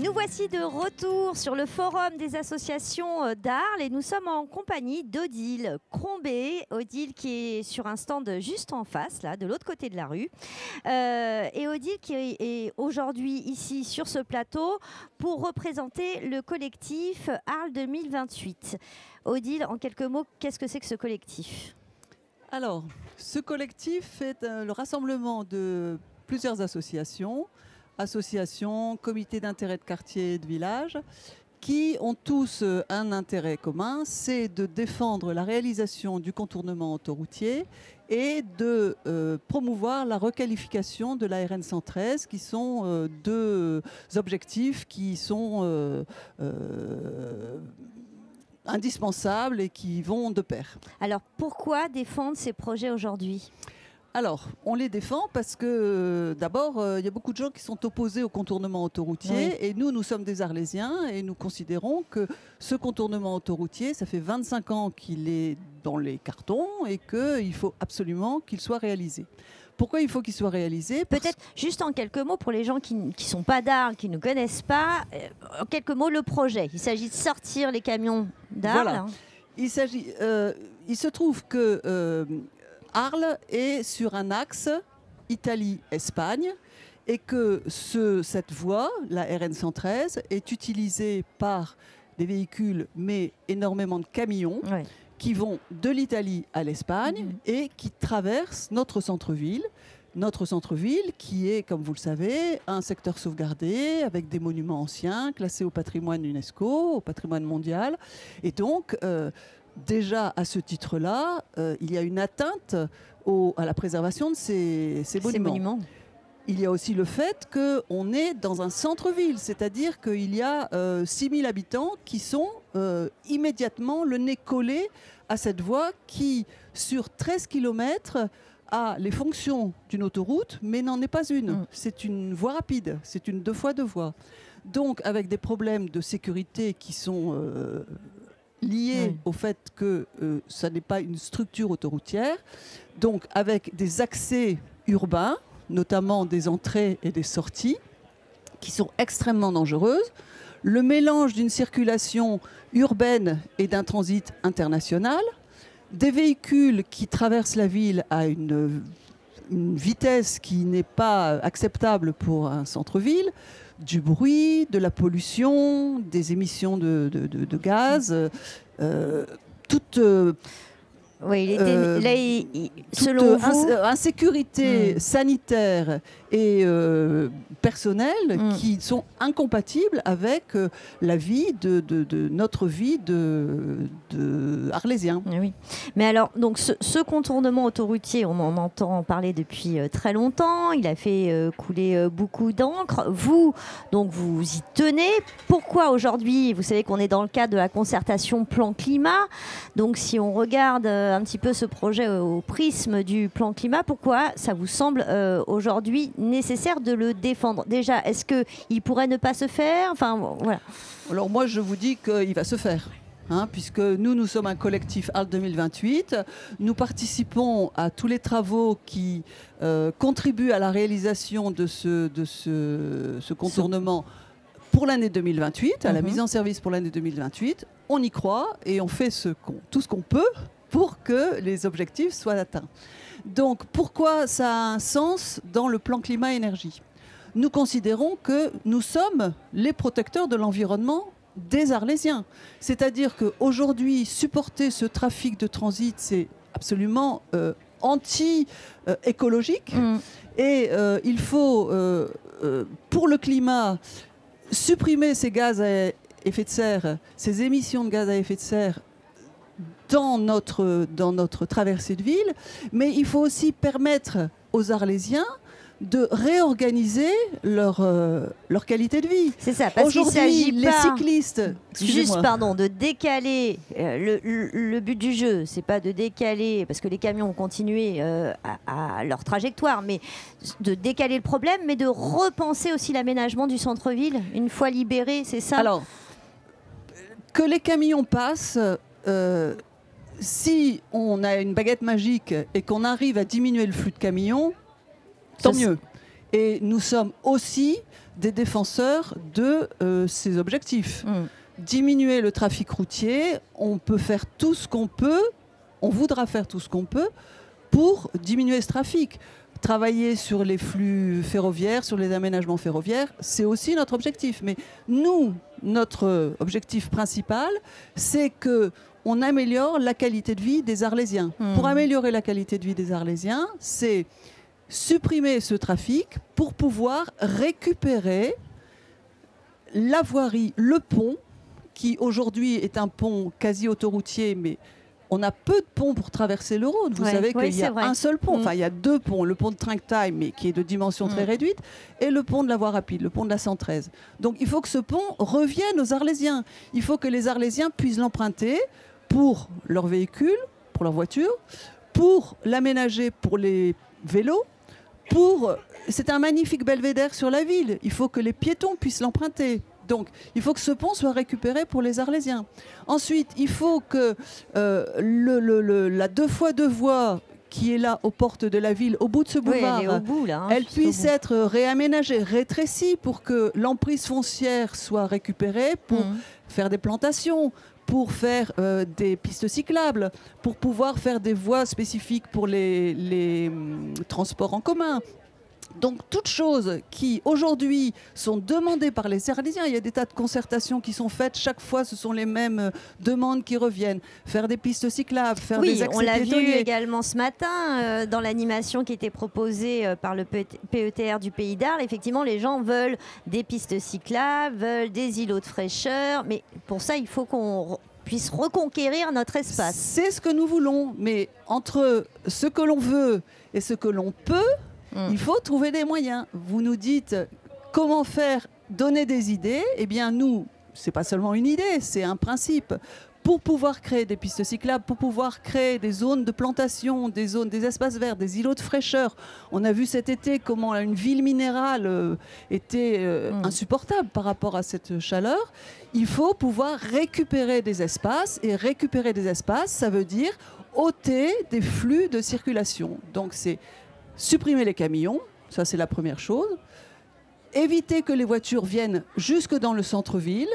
Nous voici de retour sur le forum des associations d'Arles et nous sommes en compagnie d'Odile Crombé. Odile qui est sur un stand juste en face, là, de l'autre côté de la rue. Et Odile qui est aujourd'hui ici sur ce plateau pour représenter le collectif Arles 2028. Odile, en quelques mots, qu'est-ce que c'est que ce collectif ? Alors, ce collectif est le rassemblement de plusieurs associations, comités d'intérêt de quartier et de village, qui ont tous un intérêt commun, c'est de défendre la réalisation du contournement autoroutier et de promouvoir la requalification de la RN 113, qui sont deux objectifs qui sont indispensables et qui vont de pair. Alors, pourquoi défendre ces projets aujourd'hui ? Alors, on les défend parce que d'abord, il y a beaucoup de gens qui sont opposés au contournement autoroutier. Oui. Et nous sommes des Arlésiens et nous considérons que ce contournement autoroutier, ça fait 25 ans qu'il est dans les cartons et qu'il faut absolument qu'il soit réalisé. Pourquoi il faut qu'il soit réalisé ? Peut-être juste en quelques mots pour les gens qui ne sont pas d'Arles, qui ne connaissent pas, en quelques mots le projet. Il s'agit de sortir les camions d'Arles. Voilà. Il se trouve que Arles est sur un axe Italie-Espagne et que cette voie, la RN 113, est utilisée par des véhicules, mais énormément de camions. Ouais. Qui vont de l'Italie à l'Espagne et qui traversent notre centre-ville. Notre centre-ville qui est, comme vous le savez, un secteur sauvegardé avec des monuments anciens classés au patrimoine UNESCO, au patrimoine mondial. Et donc, déjà à ce titre-là, il y a une atteinte à la préservation de ces monuments. Il y a aussi le fait qu'on est dans un centre-ville, c'est-à-dire qu'il y a 6000 habitants qui sont immédiatement le nez collé à cette voie qui, sur 13 km, a les fonctions d'une autoroute, mais n'en est pas une. C'est une voie rapide, c'est une 2x2 voies. Donc, avec des problèmes de sécurité qui sont liés au fait que ça n'est pas une structure autoroutière, donc avec des accès urbains, notamment des entrées et des sorties, qui sont extrêmement dangereuses. Le mélange d'une circulation urbaine et d'un transit international, des véhicules qui traversent la ville à une vitesse qui n'est pas acceptable pour un centre-ville, du bruit, de la pollution, des émissions de gaz, toute... Oui, selon vous, insécurité sanitaire et personnelle qui sont incompatibles avec la vie notre vie de Arlésiens. Oui. Mais alors, donc ce contournement autoroutier, on en entend parler depuis très longtemps. Il a fait couler beaucoup d'encre. Vous y tenez. Pourquoi aujourd'hui ? Vous savez qu'on est dans le cadre de la concertation plan climat. Donc, si on regarde un petit peu ce projet au prisme du plan climat, pourquoi ça vous semble aujourd'hui nécessaire de le défendre ? Déjà, est-ce qu'il pourrait ne pas se faire ? Enfin, voilà. Alors moi, je vous dis qu'il va se faire. Puisque nous sommes un collectif Arles 2028. Nous participons à tous les travaux qui contribuent à la réalisation de ce contournement pour l'année 2028, à la mise en service pour l'année 2028. On y croit et on fait tout ce qu'on peut pour que les objectifs soient atteints. Donc, pourquoi ça a un sens dans le plan climat-énergie ? Nous considérons que nous sommes les protecteurs de l'environnement des Arlésiens. C'est-à-dire qu'aujourd'hui, supporter ce trafic de transit, c'est absolument anti-écologique. Et il faut, pour le climat, supprimer ces gaz à effet de serre, ces émissions de gaz à effet de serre dans notre traversée de ville, mais il faut aussi permettre aux Arlésiens de réorganiser leur qualité de vie. C'est ça, parce qu'il s'agit les cyclistes... Juste, de décaler le but du jeu, c'est pas de décaler, parce que les camions ont continué à leur trajectoire, mais de décaler le problème, mais de repenser aussi l'aménagement du centre-ville, une fois libéré, c'est ça ? Alors, que les camions passent... si on a une baguette magique et qu'on arrive à diminuer le flux de camions, tant mieux. Et nous sommes aussi des défenseurs de ces objectifs. Diminuer le trafic routier, on peut faire tout ce qu'on peut, on voudra faire tout ce qu'on peut pour diminuer ce trafic. Travailler sur les flux ferroviaires, sur les aménagements ferroviaires, c'est aussi notre objectif. Mais nous, notre objectif principal, c'est qu'on améliore la qualité de vie des Arlésiens. Pour améliorer la qualité de vie des Arlésiens, c'est supprimer ce trafic pour pouvoir récupérer la voirie, le pont, qui aujourd'hui est un pont quasi autoroutier, mais on a peu de ponts pour traverser le Rhône. Vous savez qu'il y a un seul pont. Enfin, il y a deux ponts. Le pont de Trinquetail, mais qui est de dimension très réduite, et le pont de la voie rapide, le pont de la 113. Donc, il faut que ce pont revienne aux Arlésiens. Il faut que les Arlésiens puissent l'emprunter pour leurs véhicules, pour leurs voitures, pour l'aménager pour les vélos. C'est un magnifique belvédère sur la ville. Il faut que les piétons puissent l'emprunter. Donc, il faut que ce pont soit récupéré pour les Arlésiens. Ensuite, il faut que la 2x2 voies qui est là aux portes de la ville, au bout de ce boulevard, elle puisse être réaménagée, rétrécie pour que l'emprise foncière soit récupérée pour faire des plantations, pour faire des pistes cyclables, pour pouvoir faire des voies spécifiques pour les transports en commun. Donc, toutes choses qui, aujourd'hui, sont demandées par les Arlésiens. Il y a des tas de concertations qui sont faites. Chaque fois, ce sont les mêmes demandes qui reviennent. Faire des pistes cyclables, faire des accès piétonniers. On l'a vu également ce matin dans l'animation qui était proposée par le PETR du Pays d'Arles. Effectivement, les gens veulent des pistes cyclables, veulent des îlots de fraîcheur. Mais pour ça, il faut qu'on puisse reconquérir notre espace. C'est ce que nous voulons. Mais entre ce que l'on veut et ce que l'on peut, il faut trouver des moyens. Vous nous dites comment faire, donner des idées. Eh bien, nous, c'est pas seulement une idée, c'est un principe. Pour pouvoir créer des pistes cyclables, pour pouvoir créer des zones de plantation, des espaces verts, des îlots de fraîcheur. On a vu cet été comment une ville minérale était insupportable par rapport à cette chaleur. Il faut pouvoir récupérer des espaces. Et récupérer des espaces, ça veut dire ôter des flux de circulation. Donc, c'est supprimer les camions, ça c'est la première chose. Éviter que les voitures viennent jusque dans le centre-ville.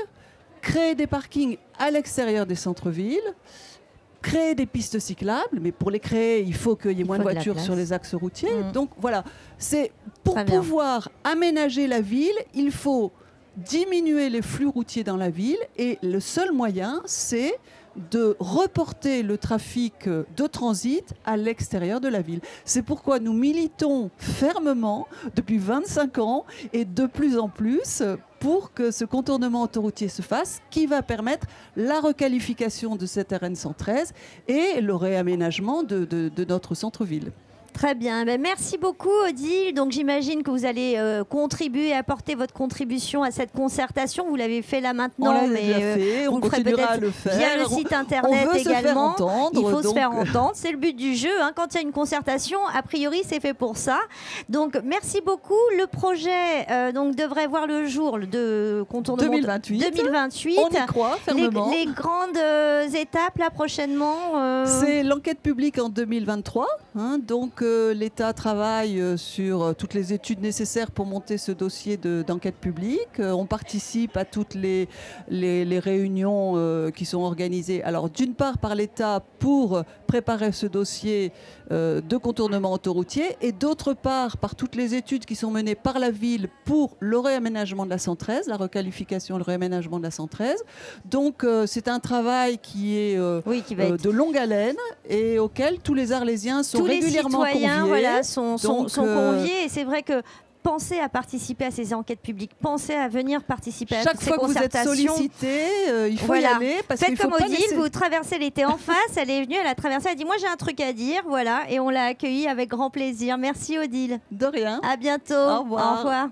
Créer des parkings à l'extérieur des centres-villes. Créer des pistes cyclables. Mais pour les créer, il faut qu'il y ait moins de voitures sur les axes routiers. Donc voilà, c'est pour pouvoir aménager la ville, il faut diminuer les flux routiers dans la ville. Et le seul moyen, c'est de reporter le trafic de transit à l'extérieur de la ville. C'est pourquoi nous militons fermement depuis 25 ans et de plus en plus pour que ce contournement autoroutier se fasse, qui va permettre la requalification de cette RN 113 et le réaménagement de notre centre-ville. Très bien. Ben, merci beaucoup, Odile. Donc, j'imagine que vous allez contribuer, apporter votre contribution à cette concertation. Vous l'avez fait là maintenant, mais on continuera à le faire. Via le site internet également. Il faut se faire entendre. C'est le but du jeu. Hein. Quand il y a une concertation, a priori, c'est fait pour ça. Donc, merci beaucoup. Le projet donc, devrait voir le jour de contournement 2028. On y croit fermement. Les grandes étapes, là, prochainement C'est l'enquête publique en 2023. Hein, donc, l'État travaille sur toutes les études nécessaires pour monter ce dossier d'enquête publique. On participe à toutes les réunions qui sont organisées. Alors, d'une part par l'État pour préparer ce dossier de contournement autoroutier et d'autre part par toutes les études qui sont menées par la ville pour le réaménagement de la 113, la requalification et le réaménagement de la 113. Donc, c'est un travail qui est de longue haleine et auquel tous les Arlésiens sont régulièrement conviés. Voilà, sont conviés. Et c'est vrai que pensez à participer à ces enquêtes publiques, pensez à venir participer à ces concertations. Chaque fois que vous êtes sollicité, il faut y aller. Faites comme Odile, vous traversez l'été en face, elle est venue, elle a traversé, elle a dit moi j'ai un truc à dire, voilà, et on l'a accueillie avec grand plaisir. Merci Odile. De rien. À bientôt. Au revoir. Au revoir.